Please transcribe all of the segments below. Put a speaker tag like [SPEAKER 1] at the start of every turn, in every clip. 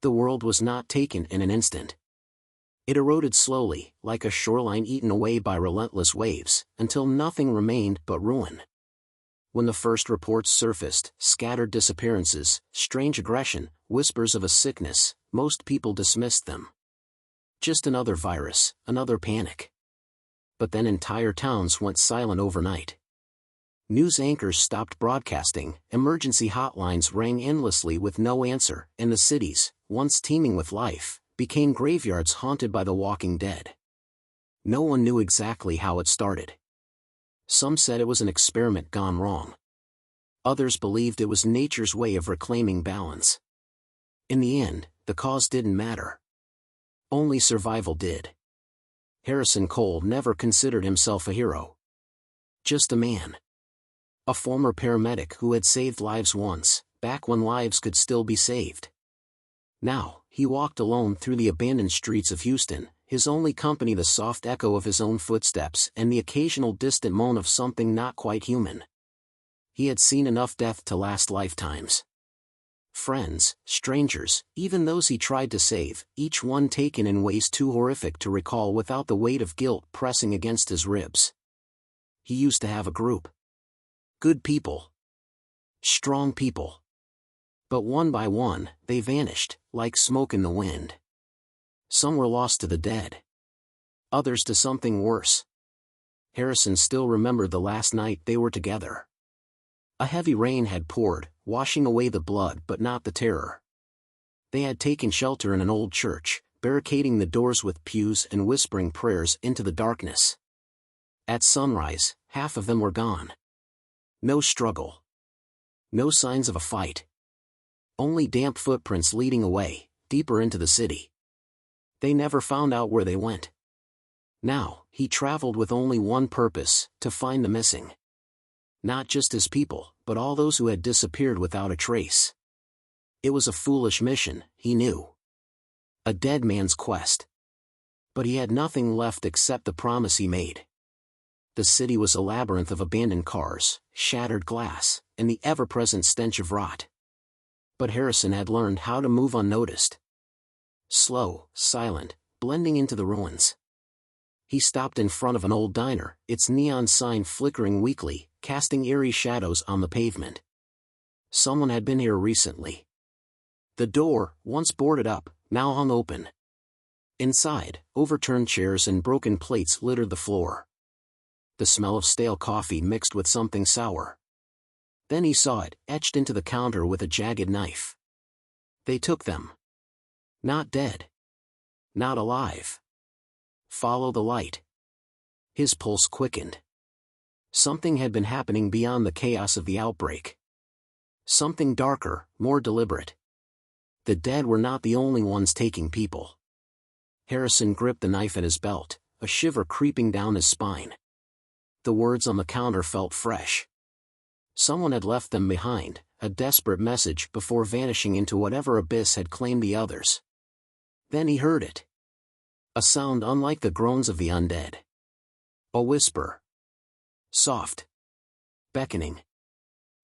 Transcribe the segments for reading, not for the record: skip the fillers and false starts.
[SPEAKER 1] The world was not taken in an instant. It eroded slowly, like a shoreline eaten away by relentless waves, until nothing remained but ruin. When the first reports surfaced, scattered disappearances, strange aggression, whispers of a sickness, most people dismissed them. Just another virus, another panic. But then entire towns went silent overnight. News anchors stopped broadcasting, emergency hotlines rang endlessly with no answer, and the cities, once teeming with life, became graveyards haunted by the walking dead. No one knew exactly how it started. Some said it was an experiment gone wrong. Others believed it was nature's way of reclaiming balance. In the end, the cause didn't matter. Only survival did. Harrison Cole never considered himself a hero. Just a man. A former paramedic who had saved lives once, back when lives could still be saved. Now, he walked alone through the abandoned streets of Houston, his only company the soft echo of his own footsteps and the occasional distant moan of something not quite human. He had seen enough death to last lifetimes. Friends, strangers, even those he tried to save, each one taken in ways too horrific to recall without the weight of guilt pressing against his ribs. He used to have a group. Good people. Strong people. But one by one, they vanished, like smoke in the wind. Some were lost to the dead. Others to something worse. Harrison still remembered the last night they were together. A heavy rain had poured, washing away the blood but not the terror. They had taken shelter in an old church, barricading the doors with pews and whispering prayers into the darkness. At sunrise, half of them were gone. No struggle. No signs of a fight. Only damp footprints leading away, deeper into the city. They never found out where they went. Now, he traveled with only one purpose, to find the missing. Not just his people, but all those who had disappeared without a trace. It was a foolish mission, he knew. A dead man's quest. But he had nothing left except the promise he made. The city was a labyrinth of abandoned cars, shattered glass, and the ever-present stench of rot. But Harrison had learned how to move unnoticed. Slow, silent, blending into the ruins. He stopped in front of an old diner, its neon sign flickering weakly, casting eerie shadows on the pavement. Someone had been here recently. The door, once boarded up, now hung open. Inside, overturned chairs and broken plates littered the floor. The smell of stale coffee mixed with something sour. Then he saw it, etched into the counter with a jagged knife. They took them. Not dead. Not alive. Follow the light. His pulse quickened. Something had been happening beyond the chaos of the outbreak. Something darker, more deliberate. The dead were not the only ones taking people. Harrison gripped the knife at his belt, a shiver creeping down his spine. The words on the counter felt fresh. Someone had left them behind, a desperate message before vanishing into whatever abyss had claimed the others. Then he heard it. A sound unlike the groans of the undead. A whisper. Soft. Beckoning.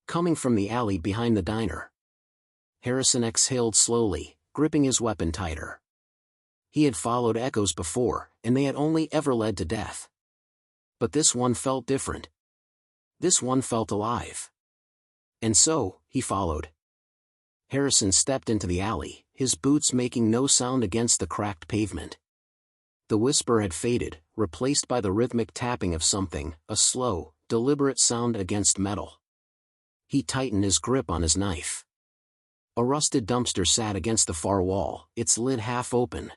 [SPEAKER 1] Coming from the alley behind the diner. Harrison exhaled slowly, gripping his weapon tighter. He had followed echoes before, and they had only ever led to death. But this one felt different. This one felt alive. And so, he followed. Harrison stepped into the alley, his boots making no sound against the cracked pavement. The whisper had faded, replaced by the rhythmic tapping of something, a slow, deliberate sound against metal. He tightened his grip on his knife. A rusted dumpster sat against the far wall, its lid half open.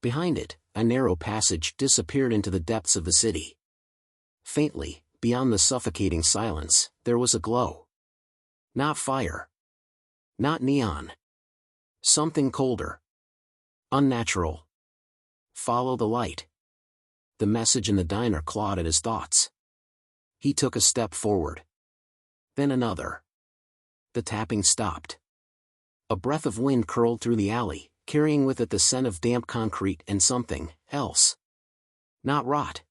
[SPEAKER 1] Behind it, a narrow passage disappeared into the depths of the city. Faintly, beyond the suffocating silence, there was a glow. Not fire. Not neon. Something colder. Unnatural. Follow the light. The message in the diner clawed at his thoughts. He took a step forward. Then another. The tapping stopped. A breath of wind curled through the alley, carrying with it the scent of damp concrete and something else. Not rot.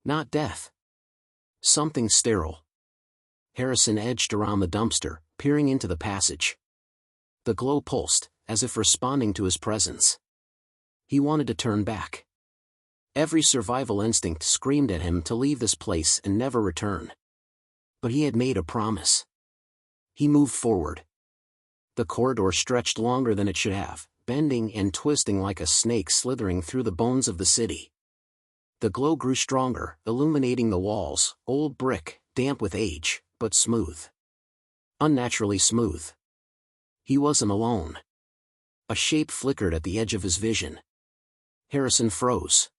[SPEAKER 1] Not death. Something sterile. Harrison edged around the dumpster, peering into the passage. The glow pulsed, as if responding to his presence. He wanted to turn back. Every survival instinct screamed at him to leave this place and never return. But he had made a promise. He moved forward. The corridor stretched longer than it should have, bending and twisting like a snake slithering through the bones of the city. The glow grew stronger, illuminating the walls, old brick, damp with age, but smooth. Unnaturally smooth. He wasn't alone. A shape flickered at the edge of his vision. Harrison froze.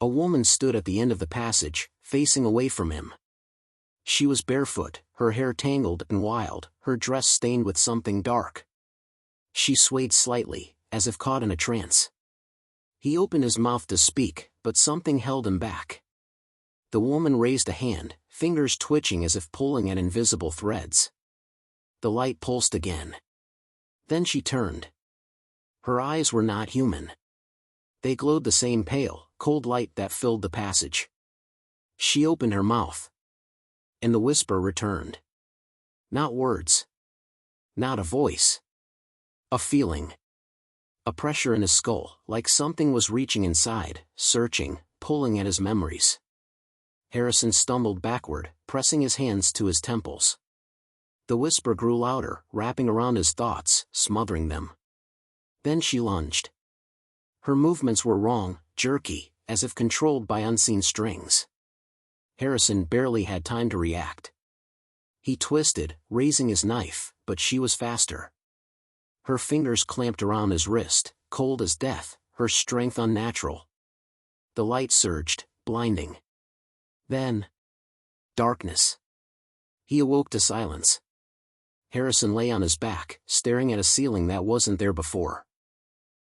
[SPEAKER 1] A woman stood at the end of the passage, facing away from him. She was barefoot, her hair tangled and wild, her dress stained with something dark. She swayed slightly, as if caught in a trance. He opened his mouth to speak, but something held him back. The woman raised a hand, fingers twitching as if pulling at invisible threads. The light pulsed again. Then she turned. Her eyes were not human. They glowed the same pale, cold light that filled the passage. She opened her mouth. And the whisper returned. Not words. Not a voice. A feeling. A pressure in his skull, like something was reaching inside, searching, pulling at his memories. Harrison stumbled backward, pressing his hands to his temples. The whisper grew louder, wrapping around his thoughts, smothering them. Then she lunged. Her movements were wrong, jerky, as if controlled by unseen strings. Harrison barely had time to react. He twisted, raising his knife, but she was faster. Her fingers clamped around his wrist, cold as death, her strength unnatural. The light surged, blinding. Then, darkness. He awoke to silence. Harrison lay on his back, staring at a ceiling that wasn't there before.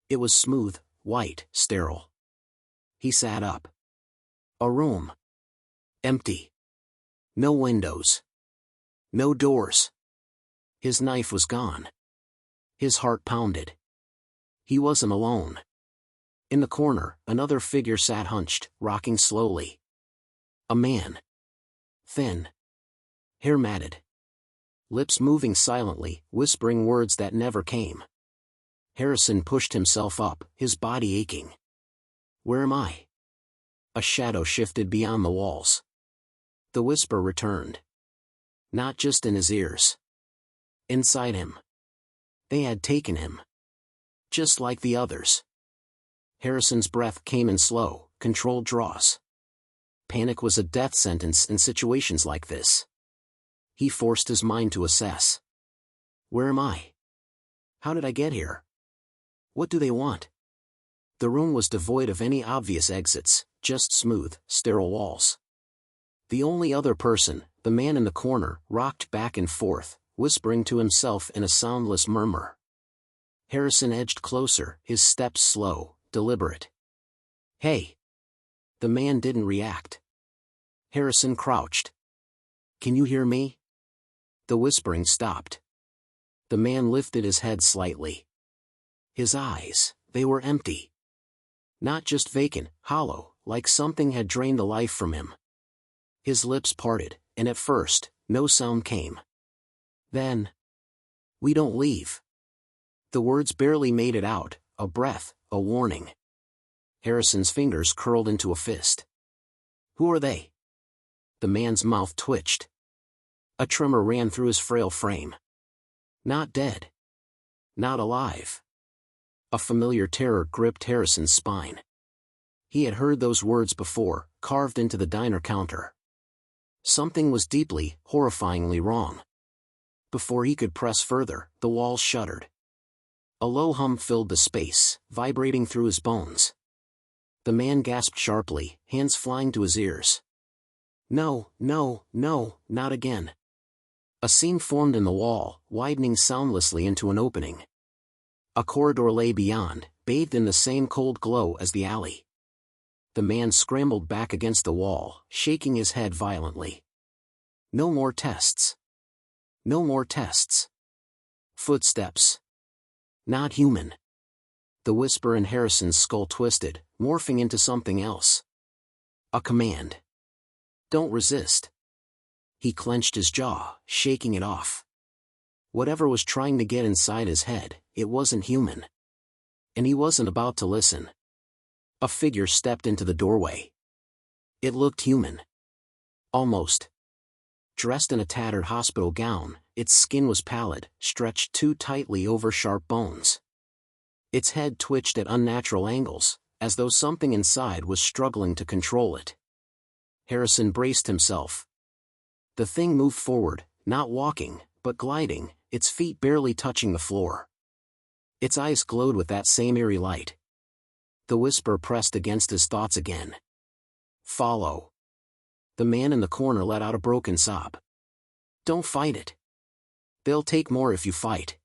[SPEAKER 1] It was smooth, white, sterile. He sat up. A room. Empty. No windows. No doors. His knife was gone. His heart pounded. He wasn't alone. In the corner, another figure sat hunched, rocking slowly. A man. Thin. Hair matted. Lips moving silently, whispering words that never came. Harrison pushed himself up, his body aching. Where am I? A shadow shifted beyond the walls. The whisper returned. Not just in his ears. Inside him. They had taken him. Just like the others. Harrison's breath came in slow, controlled draws. Panic was a death sentence in situations like this. He forced his mind to assess. Where am I? How did I get here? What do they want? The room was devoid of any obvious exits, just smooth, sterile walls. The only other person, the man in the corner, rocked back and forth, whispering to himself in a soundless murmur. Harrison edged closer, his steps slow, deliberate. Hey! The man didn't react. Harrison crouched. Can you hear me? The whispering stopped. The man lifted his head slightly. His eyes, they were empty. Not just vacant, hollow, like something had drained the life from him. His lips parted, and at first, no sound came. Then, we don't leave. The words barely made it out, a breath, a warning. Harrison's fingers curled into a fist. Who are they? The man's mouth twitched. A tremor ran through his frail frame. Not dead. Not alive. A familiar terror gripped Harrison's spine. He had heard those words before, carved into the diner counter. Something was deeply, horrifyingly wrong. Before he could press further, the walls shuddered. A low hum filled the space, vibrating through his bones. The man gasped sharply, hands flying to his ears. No, no, no, not again. A seam formed in the wall, widening soundlessly into an opening. A corridor lay beyond, bathed in the same cold glow as the alley. The man scrambled back against the wall, shaking his head violently. No more tests. No more tests. Footsteps. Not human. The whisper in Harrison's skull twisted, morphing into something else. A command. Don't resist. He clenched his jaw, shaking it off. Whatever was trying to get inside his head, it wasn't human. And he wasn't about to listen. A figure stepped into the doorway. It looked human. Almost. Dressed in a tattered hospital gown, its skin was pallid, stretched too tightly over sharp bones. Its head twitched at unnatural angles, as though something inside was struggling to control it. Harrison braced himself. The thing moved forward, not walking, but gliding, its feet barely touching the floor. Its eyes glowed with that same eerie light. The whisper pressed against his thoughts again. Follow. The man in the corner let out a broken sob. Don't fight it. They'll take more if you fight.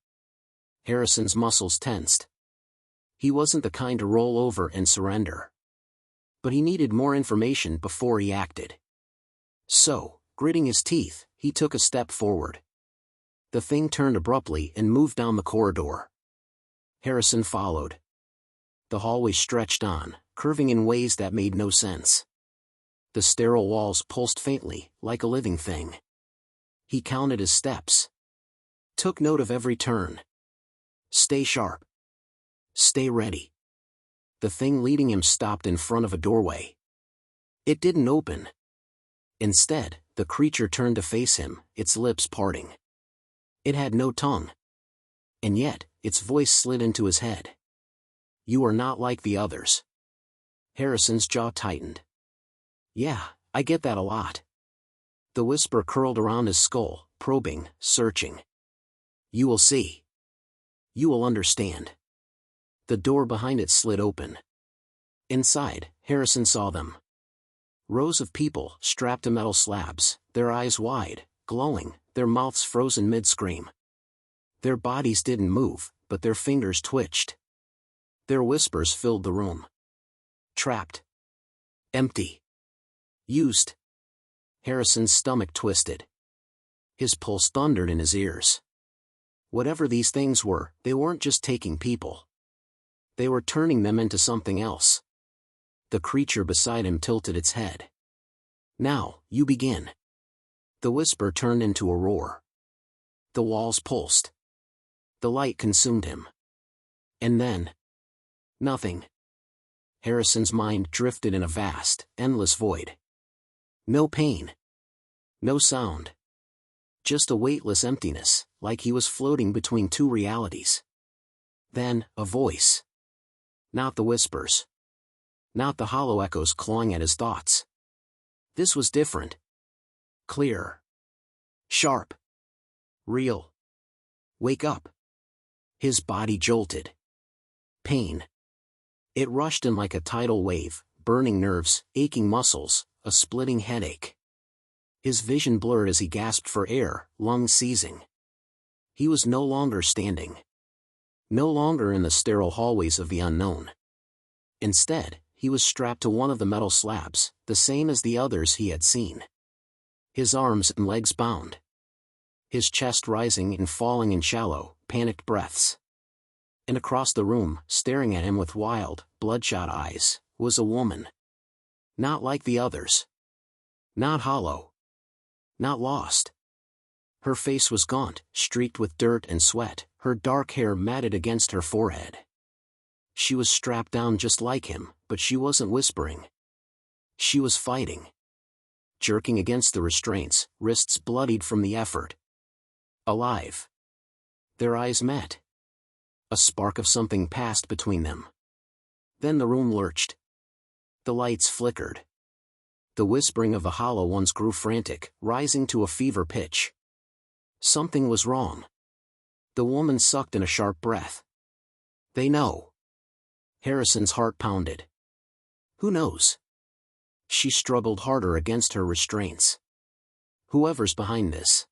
[SPEAKER 1] Harrison's muscles tensed. He wasn't the kind to roll over and surrender. But he needed more information before he acted. So, gritting his teeth, he took a step forward. The thing turned abruptly and moved down the corridor. Harrison followed. The hallway stretched on, curving in ways that made no sense. The sterile walls pulsed faintly, like a living thing. He counted his steps. Took note of every turn. Stay sharp. Stay ready. The thing leading him stopped in front of a doorway. It didn't open. Instead, the creature turned to face him, its lips parting. It had no tongue. And yet, its voice slid into his head. You are not like the others. Harrison's jaw tightened. Yeah, I get that a lot. The whisper curled around his skull, probing, searching. You will see. You will understand. The door behind it slid open. Inside, Harrison saw them. Rows of people, strapped to metal slabs, their eyes wide, glowing, their mouths frozen mid-scream. Their bodies didn't move, but their fingers twitched. Their whispers filled the room. Trapped. Empty. Used. Harrison's stomach twisted. His pulse thundered in his ears. Whatever these things were, they weren't just taking people. They were turning them into something else. The creature beside him tilted its head. Now, you begin. The whisper turned into a roar. The walls pulsed. The light consumed him. And then... nothing. Harrison's mind drifted in a vast, endless void. No pain. No sound. Just a weightless emptiness, like he was floating between two realities. Then, a voice. Not the whispers. Not the hollow echoes clawing at his thoughts. This was different. Clear. Sharp. Real. Wake up. His body jolted. Pain. It rushed in like a tidal wave, burning nerves, aching muscles, a splitting headache. His vision blurred as he gasped for air, lungs seizing. He was no longer standing. No longer in the sterile hallways of the unknown. Instead, he was strapped to one of the metal slabs, the same as the others he had seen. His arms and legs bound. His chest rising and falling in shallow, panicked breaths. And across the room, staring at him with wild, bloodshot eyes, was a woman. Not like the others. Not hollow. Not lost. Her face was gaunt, streaked with dirt and sweat, her dark hair matted against her forehead. She was strapped down just like him, but she wasn't whispering. She was fighting. Jerking against the restraints, wrists bloodied from the effort. Alive. Their eyes met. A spark of something passed between them. Then the room lurched. The lights flickered. The whispering of the hollow ones grew frantic, rising to a fever pitch. Something was wrong. The woman sucked in a sharp breath. They know. Harrison's heart pounded. Who knows? She struggled harder against her restraints. Whoever's behind this.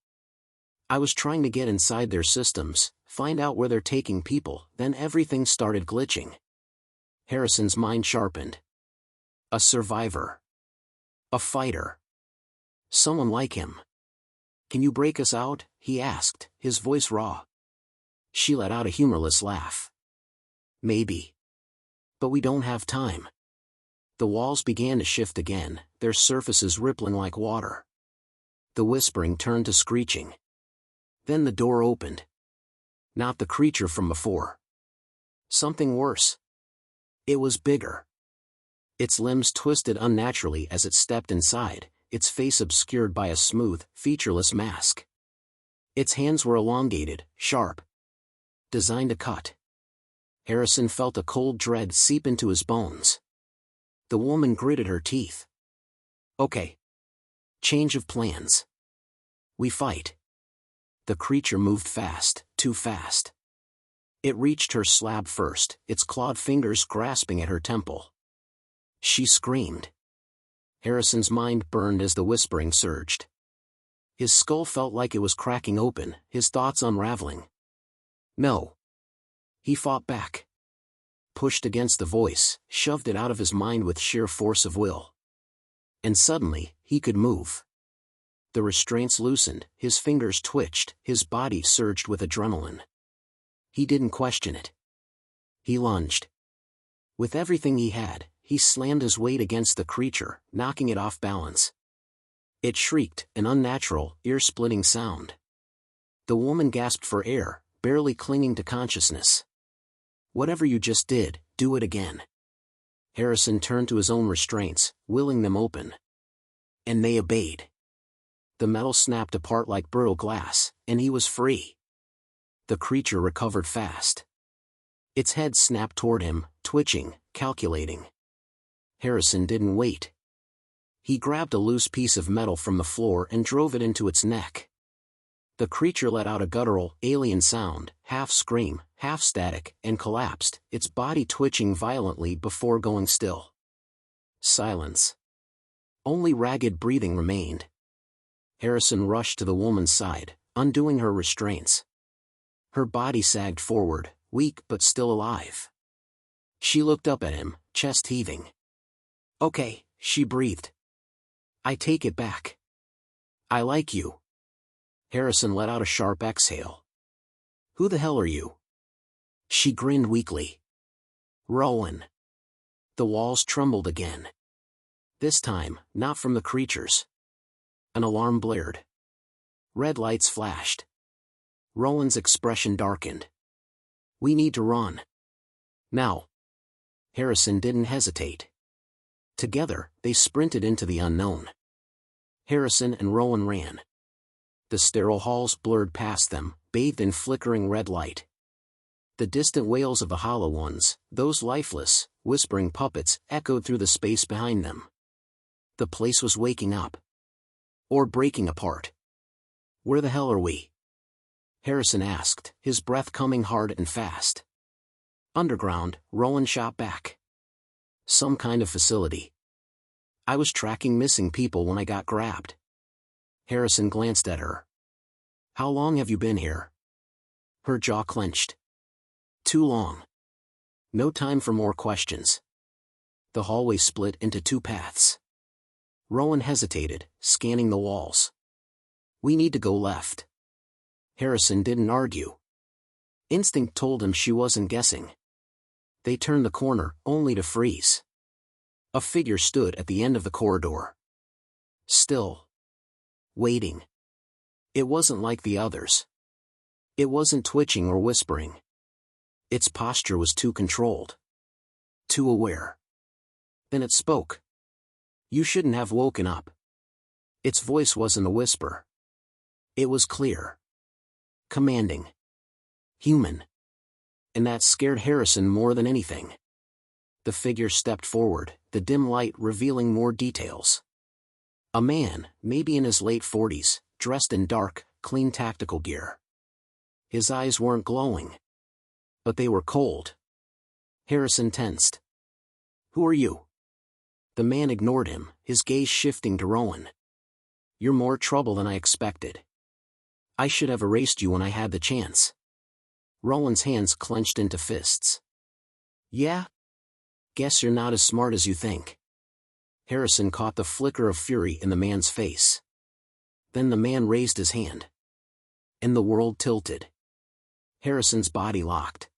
[SPEAKER 1] I was trying to get inside their systems, find out where they're taking people, then everything started glitching. Harrison's mind sharpened. A survivor. A fighter. Someone like him. Can you break us out? He asked, his voice raw. She let out a humorless laugh. Maybe. But we don't have time. The walls began to shift again, their surfaces rippling like water. The whispering turned to screeching. Then the door opened. Not the creature from before. Something worse. It was bigger. Its limbs twisted unnaturally as it stepped inside, its face obscured by a smooth, featureless mask. Its hands were elongated, sharp. Designed to cut. Harrison felt a cold dread seep into his bones. The woman gritted her teeth. Okay. Change of plans. We fight. The creature moved fast, too fast. It reached her slab first, its clawed fingers grasping at her temple. She screamed. Harrison's mind burned as the whispering surged. His skull felt like it was cracking open, his thoughts unraveling. No. He fought back. Pushed against the voice, shoved it out of his mind with sheer force of will. And suddenly, he could move. The restraints loosened, his fingers twitched, his body surged with adrenaline. He didn't question it. He lunged. With everything he had, he slammed his weight against the creature, knocking it off balance. It shrieked, an unnatural, ear-splitting sound. The woman gasped for air, barely clinging to consciousness. Whatever you just did, do it again. Harrison turned to his own restraints, willing them open. And they obeyed. The metal snapped apart like brittle glass, and he was free. The creature recovered fast. Its head snapped toward him, twitching, calculating. Harrison didn't wait. He grabbed a loose piece of metal from the floor and drove it into its neck. The creature let out a guttural, alien sound, half scream, half static, and collapsed, its body twitching violently before going still. Silence. Only ragged breathing remained. Harrison rushed to the woman's side, undoing her restraints. Her body sagged forward, weak but still alive. She looked up at him, chest heaving. Okay, she breathed. I take it back. I like you. Harrison let out a sharp exhale. Who the hell are you? She grinned weakly. Rowan. The walls trembled again. This time, not from the creatures. An alarm blared. Red lights flashed. Rowan's expression darkened. We need to run. Now. Harrison didn't hesitate. Together, they sprinted into the unknown. Harrison and Rowan ran. The sterile halls blurred past them, bathed in flickering red light. The distant wails of the hollow ones, those lifeless, whispering puppets, echoed through the space behind them. The place was waking up. Or breaking apart. Where the hell are we? Harrison asked, his breath coming hard and fast. Underground, Rowan shot back. Some kind of facility. I was tracking missing people when I got grabbed. Harrison glanced at her. How long have you been here? Her jaw clenched. Too long. No time for more questions. The hallway split into two paths. Rowan hesitated, scanning the walls. We need to go left. Harrison didn't argue. Instinct told him she wasn't guessing. They turned the corner, only to freeze. A figure stood at the end of the corridor. Still. Waiting. It wasn't like the others. It wasn't twitching or whispering. Its posture was too controlled. Too aware. Then it spoke. You shouldn't have woken up. Its voice wasn't a whisper. It was clear. Commanding. Human. And that scared Harrison more than anything. The figure stepped forward, the dim light revealing more details. A man, maybe in his late 40s, dressed in dark, clean tactical gear. His eyes weren't glowing. But they were cold. Harrison tensed. Who are you? The man ignored him, his gaze shifting to Rowan. You're more trouble than I expected. I should have erased you when I had the chance. Rowan's hands clenched into fists. Yeah? Guess you're not as smart as you think. Harrison caught the flicker of fury in the man's face. Then the man raised his hand. And the world tilted. Harrison's body locked.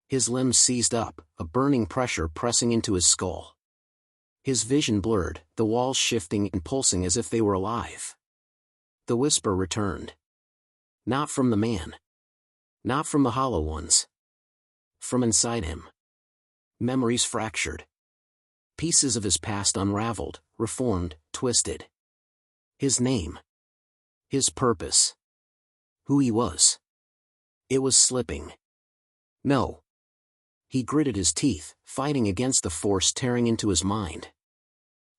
[SPEAKER 1] His limbs seized up, a burning pressure pressing into his skull. His vision blurred, the walls shifting and pulsing as if they were alive. The whisper returned. Not from the man. Not from the hollow ones. From inside him. Memories fractured. Pieces of his past unraveled, reformed, twisted. His name. His purpose. Who he was. It was slipping. No. He gritted his teeth, fighting against the force tearing into his mind.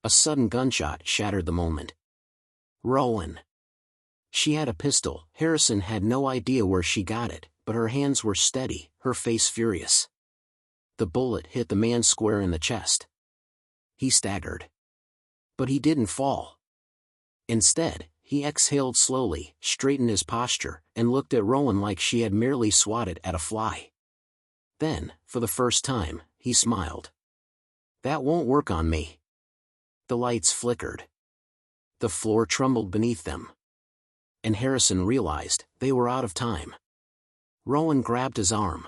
[SPEAKER 1] A sudden gunshot shattered the moment. Rowan. She had a pistol. Harrison had no idea where she got it, but her hands were steady, her face furious. The bullet hit the man square in the chest. He staggered. But he didn't fall. Instead, he exhaled slowly, straightened his posture, and looked at Rowan like she had merely swatted at a fly. Then, for the first time, he smiled. That won't work on me. The lights flickered. The floor trembled beneath them. And Harrison realized they were out of time. Rowan grabbed his arm.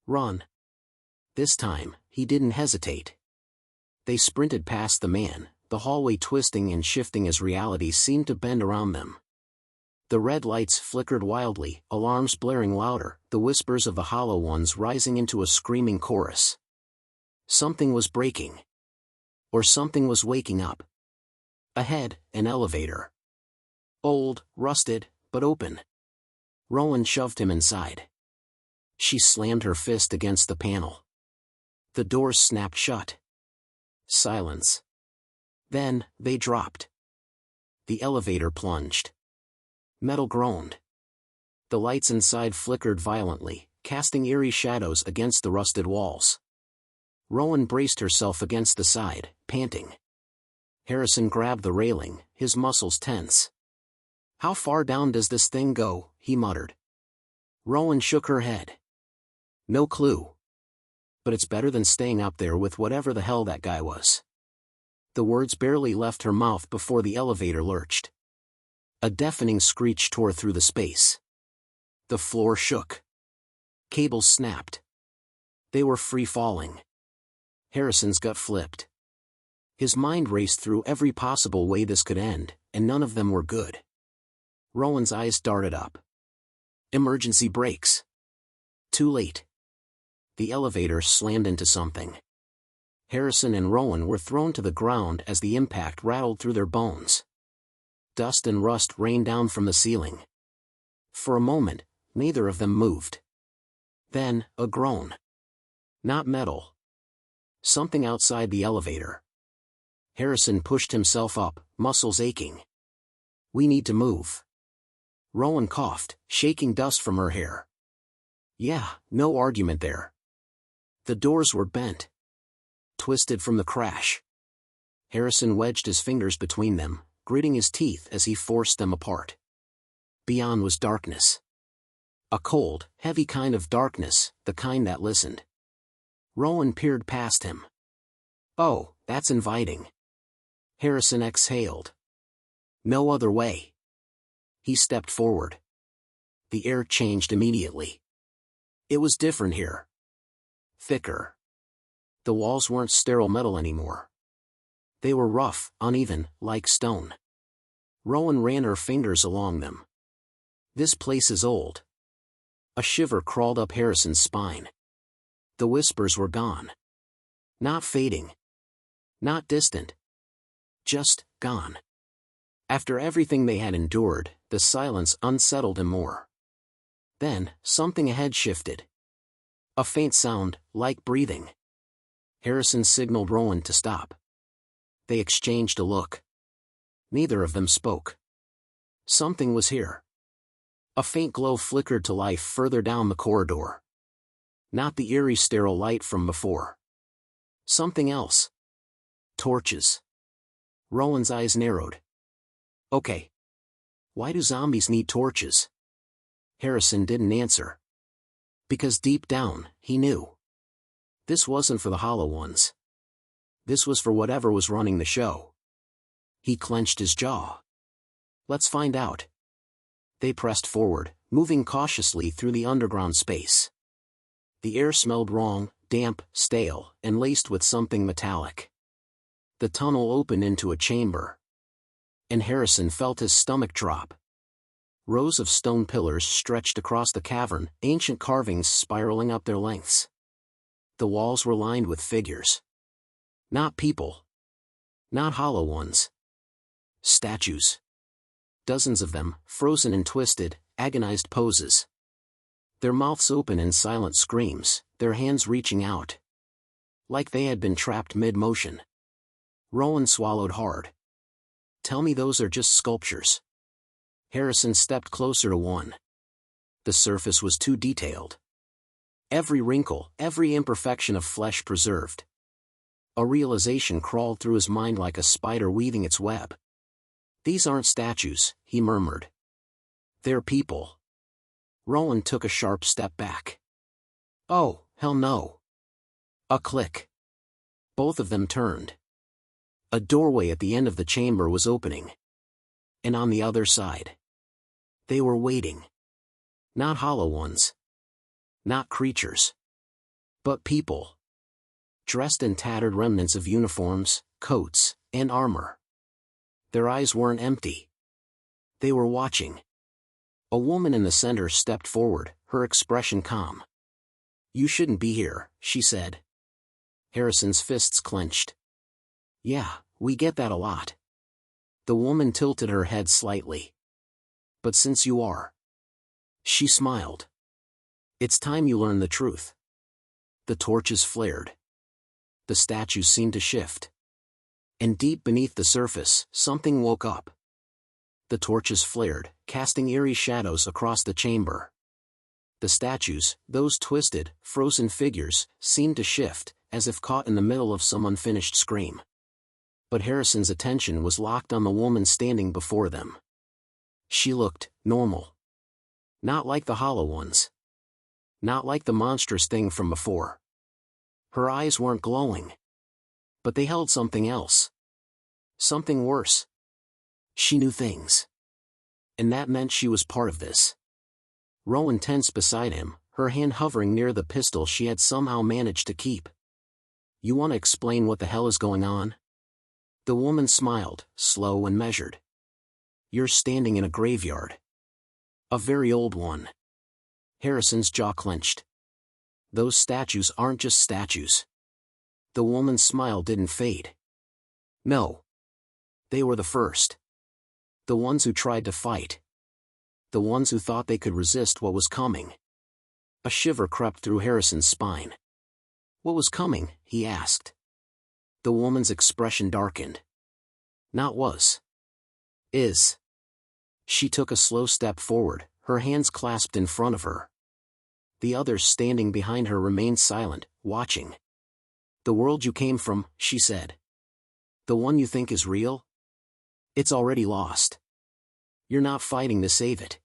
[SPEAKER 1] Run. This time, he didn't hesitate. They sprinted past the man, the hallway twisting and shifting as reality seemed to bend around them. The red lights flickered wildly, alarms blaring louder, the whispers of the hollow ones rising into a screaming chorus. Something was breaking. Or something was waking up. Ahead, an elevator. Old, rusted, but open. Rowan shoved him inside. She slammed her fist against the panel. The doors snapped shut. Silence. Then, they dropped. The elevator plunged. Metal groaned. The lights inside flickered violently, casting eerie shadows against the rusted walls. Rowan braced herself against the side, panting. Harrison grabbed the railing, his muscles tense. How far down does this thing go? He muttered. Rowan shook her head. No clue. But it's better than staying up there with whatever the hell that guy was. The words barely left her mouth before the elevator lurched. A deafening screech tore through the space. The floor shook. Cables snapped. They were free falling. Harrison's gut flipped. His mind raced through every possible way this could end, and none of them were good. Rowan's eyes darted up. Emergency brakes. Too late. The elevator slammed into something. Harrison and Rowan were thrown to the ground as the impact rattled through their bones. Dust and rust rained down from the ceiling. For a moment, neither of them moved. Then, a groan. Not metal. Something outside the elevator. Harrison pushed himself up, muscles aching. We need to move. Rowan coughed, shaking dust from her hair. Yeah, no argument there. The doors were bent. Twisted from the crash. Harrison wedged his fingers between them, gritting his teeth as he forced them apart. Beyond was darkness. A cold, heavy kind of darkness, the kind that listened. Rowan peered past him. Oh, that's inviting. Harrison exhaled. No other way. He stepped forward. The air changed immediately. It was different here. Thicker. The walls weren't sterile metal anymore. They were rough, uneven, like stone. Rowan ran her fingers along them. This place is old. A shiver crawled up Harrison's spine. The whispers were gone. Not fading. Not distant. Just gone. After everything they had endured, the silence unsettled him more. Then, something ahead shifted. A faint sound, like breathing. Harrison signaled Rowan to stop. They exchanged a look. Neither of them spoke. Something was here. A faint glow flickered to life further down the corridor. Not the eerie sterile light from before. Something else. Torches. Rowan's eyes narrowed. Okay. Why do zombies need torches? Harrison didn't answer. Because deep down, he knew. This wasn't for the hollow ones. This was for whatever was running the show. He clenched his jaw. Let's find out. They pressed forward, moving cautiously through the underground space. The air smelled wrong, damp, stale, and laced with something metallic. The tunnel opened into a chamber. And Harrison felt his stomach drop. Rows of stone pillars stretched across the cavern, ancient carvings spiraling up their lengths. The walls were lined with figures. Not people. Not hollow ones. Statues. Dozens of them, frozen in twisted, agonized poses. Their mouths open in silent screams, their hands reaching out. Like they had been trapped mid-motion. Rowan swallowed hard. Tell me those are just sculptures. Harrison stepped closer to one. The surface was too detailed. Every wrinkle, every imperfection of flesh preserved. A realization crawled through his mind like a spider weaving its web. These aren't statues, he murmured. They're people. Rowan took a sharp step back. Oh, hell no. A click. Both of them turned. A doorway at the end of the chamber was opening. And on the other side. They were waiting. Not hollow ones. Not creatures. But people. Dressed in tattered remnants of uniforms, coats, and armor. Their eyes weren't empty. They were watching. A woman in the center stepped forward, her expression calm. You shouldn't be here, she said. Harrison's fists clenched. Yeah, we get that a lot. The woman tilted her head slightly. But since you are. She smiled. It's time you learn the truth. The torches flared. The statues seemed to shift. And deep beneath the surface, something woke up. The torches flared, casting eerie shadows across the chamber. The statues, those twisted, frozen figures, seemed to shift, as if caught in the middle of some unfinished scream. But Harrison's attention was locked on the woman standing before them. She looked normal. Not like the hollow ones. Not like the monstrous thing from before. Her eyes weren't glowing. But they held something else. Something worse. She knew things. And that meant she was part of this. Rowan tensed beside him, her hand hovering near the pistol she had somehow managed to keep. You want to explain what the hell is going on? The woman smiled, slow and measured. You're standing in a graveyard. A very old one. Harrison's jaw clenched. Those statues aren't just statues. The woman's smile didn't fade. No. They were the first. The ones who tried to fight. The ones who thought they could resist what was coming. A shiver crept through Harrison's spine. What was coming? He asked. The woman's expression darkened. Not was. Is. She took a slow step forward, her hands clasped in front of her. The others standing behind her remained silent, watching. The world you came from, she said. The one you think is real? It's already lost. You're not fighting to save it.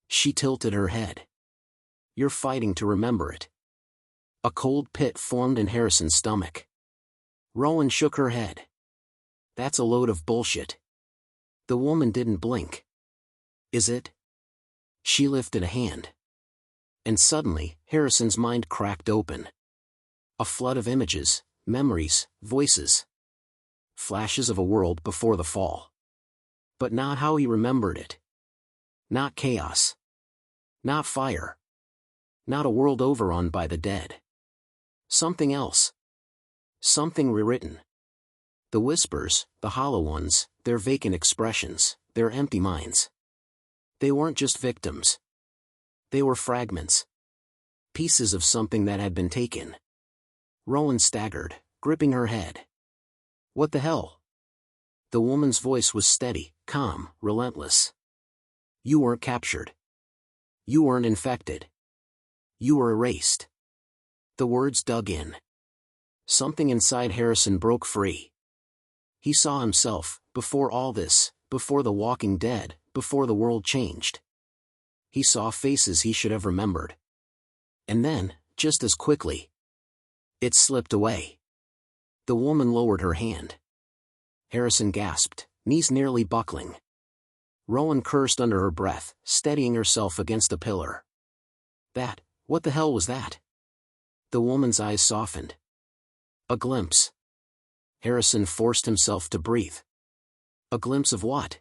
[SPEAKER 1] She tilted her head. You're fighting to remember it. A cold pit formed in Harrison's stomach. Rowan shook her head. That's a load of bullshit. The woman didn't blink. Is it? She lifted a hand. And suddenly, Harrison's mind cracked open. A flood of images, memories, voices. Flashes of a world before the fall. But not how he remembered it. Not chaos. Not fire. Not a world overrun by the dead. Something else. Something rewritten. The whispers, the hollow ones, their vacant expressions, their empty minds. They weren't just victims. They were fragments. Pieces of something that had been taken. Rowan staggered, gripping her head. What the hell? The woman's voice was steady, calm, relentless. You weren't captured. You weren't infected. You were erased. The words dug in. Something inside Harrison broke free. He saw himself, before all this, before the Walking Dead, before the world changed. He saw faces he should have remembered. And then, just as quickly, it slipped away. The woman lowered her hand. Harrison gasped, knees nearly buckling. Rowan cursed under her breath, steadying herself against a pillar. What the hell was that? The woman's eyes softened. A glimpse. Harrison forced himself to breathe. A glimpse of what?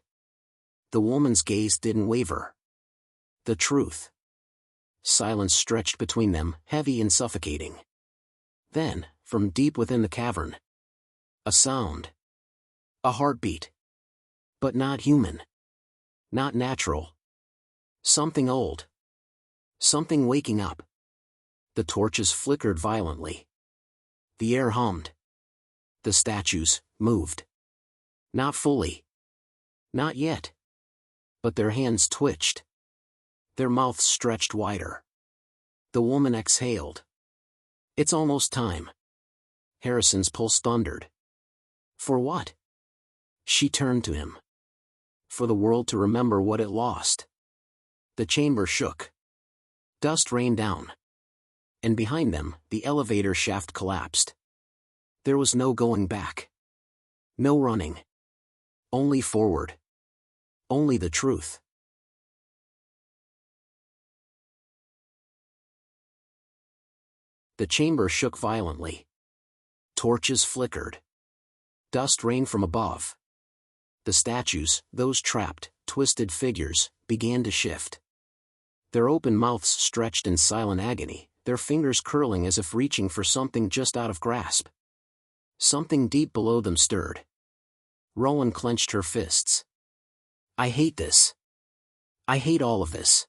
[SPEAKER 1] The woman's gaze didn't waver. The truth. Silence stretched between them, heavy and suffocating. Then, from deep within the cavern, a sound. A heartbeat. But not human. Not natural. Something old. Something waking up. The torches flickered violently. The air hummed. The statues moved. Not fully. Not yet. But their hands twitched. Their mouths stretched wider. The woman exhaled. It's almost time. Harrison's pulse thundered. For what? She turned to him. For the world to remember what it lost. The chamber shook. Dust rained down. And behind them, the elevator shaft collapsed. There was no going back. No running. Only forward. Only the truth. The chamber shook violently. Torches flickered. Dust rained from above. The statues, those trapped, twisted figures, began to shift. Their open mouths stretched in silent agony, their fingers curling as if reaching for something just out of grasp. Something deep below them stirred. Rowan clenched her fists. I hate this. I hate all of this.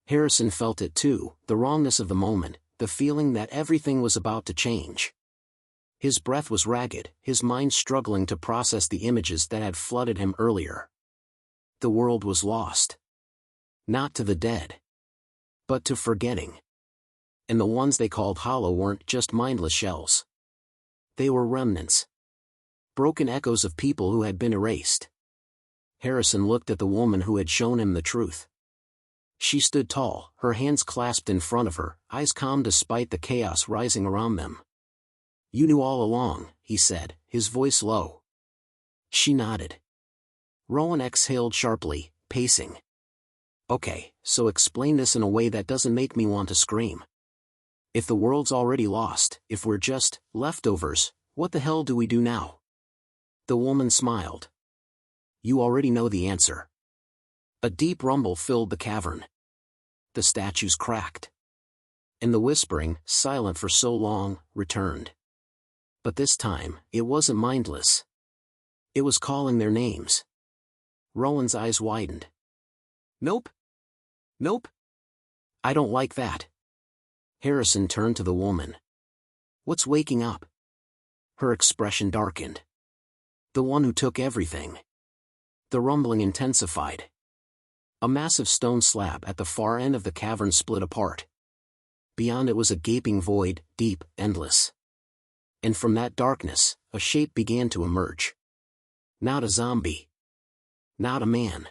[SPEAKER 1] Harrison felt it too, the wrongness of the moment, the feeling that everything was about to change. His breath was ragged, his mind struggling to process the images that had flooded him earlier. The world was lost. Not to the dead. But to forgetting. And the ones they called hollow weren't just mindless shells. They were remnants. Broken echoes of people who had been erased. Harrison looked at the woman who had shown him the truth. She stood tall, her hands clasped in front of her, eyes calm despite the chaos rising around them. You knew all along, he said, his voice low. She nodded. Rowan exhaled sharply, pacing. Okay, so explain this in a way that doesn't make me want to scream. If the world's already lost, if we're just leftovers, what the hell do we do now? The woman smiled. You already know the answer. A deep rumble filled the cavern. The statues cracked. And the whispering, silent for so long, returned. But this time, it wasn't mindless. It was calling their names. Rowan's eyes widened. Nope. Nope. I don't like that. Harrison turned to the woman. What's waking up? Her expression darkened. The one who took everything. The rumbling intensified. A massive stone slab at the far end of the cavern split apart. Beyond it was a gaping void, deep, endless. And from that darkness, a shape began to emerge. Not a zombie. Not a man.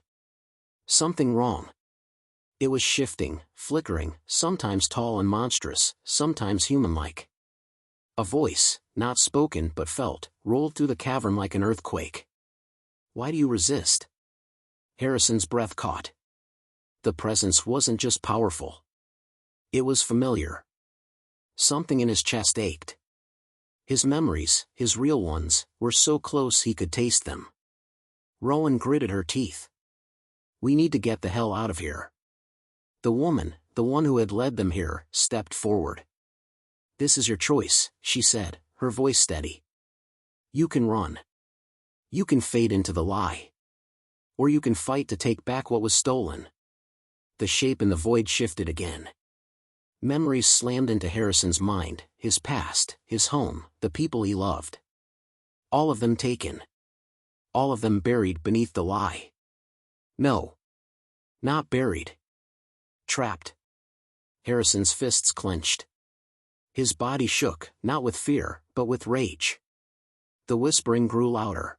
[SPEAKER 1] Something wrong. It was shifting, flickering, sometimes tall and monstrous, sometimes human-like. A voice, not spoken but felt, rolled through the cavern like an earthquake. Why do you resist? Harrison's breath caught. The presence wasn't just powerful. It was familiar. Something in his chest ached. His memories, his real ones, were so close he could taste them. Rowan gritted her teeth. We need to get the hell out of here. The woman, the one who had led them here, stepped forward. This is your choice, she said, her voice steady. You can run. You can fade into the lie. Or you can fight to take back what was stolen. The shape in the void shifted again. Memories slammed into Harrison's mind, his past, his home, the people he loved. All of them taken. All of them buried beneath the lie. No. Not buried. Trapped. Harrison's fists clenched. His body shook, not with fear, but with rage. The whispering grew louder.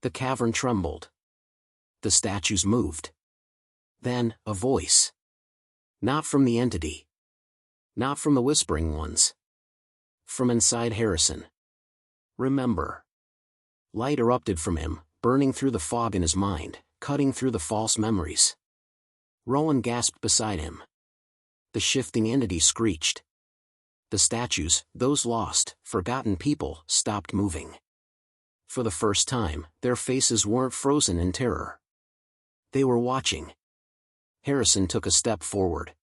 [SPEAKER 1] The cavern trembled. The statues moved. Then, a voice. Not from the entity. Not from the whispering ones. From inside Harrison. Remember. Light erupted from him, burning through the fog in his mind, cutting through the false memories. Rowan gasped beside him. The shifting entity screeched. The statues, those lost, forgotten people, stopped moving. For the first time, their faces weren't frozen in terror. They were watching. Harrison took a step forward.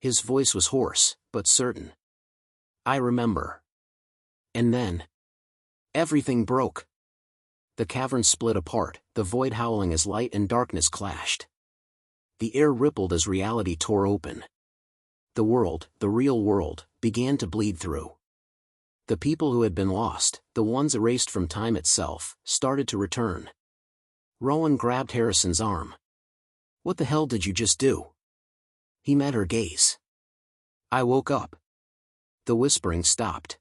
[SPEAKER 1] His voice was hoarse, but certain. I remember. And then, everything broke. The cavern split apart, the void howling as light and darkness clashed. The air rippled as reality tore open. The world, the real world, began to bleed through. The people who had been lost, the ones erased from time itself, started to return. Rowan grabbed Harrison's arm. What the hell did you just do? He met her gaze. I woke up. The whispering stopped.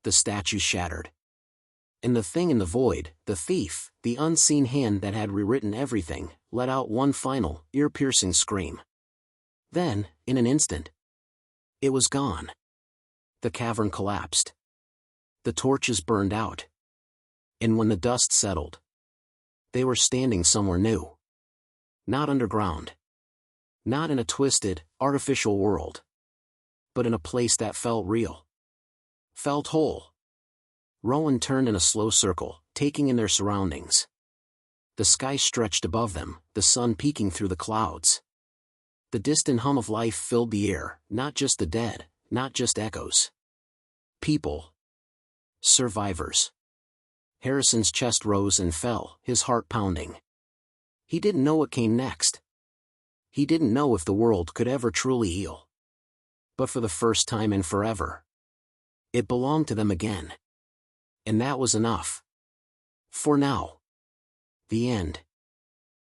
[SPEAKER 1] The statues shattered. And the thing in the void, the thief, the unseen hand that had rewritten everything, let out one final, ear-piercing scream. Then, in an instant, it was gone. The cavern collapsed. The torches burned out. And when the dust settled, they were standing somewhere new. Not underground. Not in a twisted, artificial world. But in a place that felt real. Felt whole. Rowan turned in a slow circle, taking in their surroundings. The sky stretched above them, the sun peeking through the clouds. The distant hum of life filled the air, not just the dead, not just echoes. People. Survivors. Harrison's chest rose and fell, his heart pounding. He didn't know what came next. He didn't know if the world could ever truly heal. But for the first time in forever, it belonged to them again. And that was enough. For now. The end.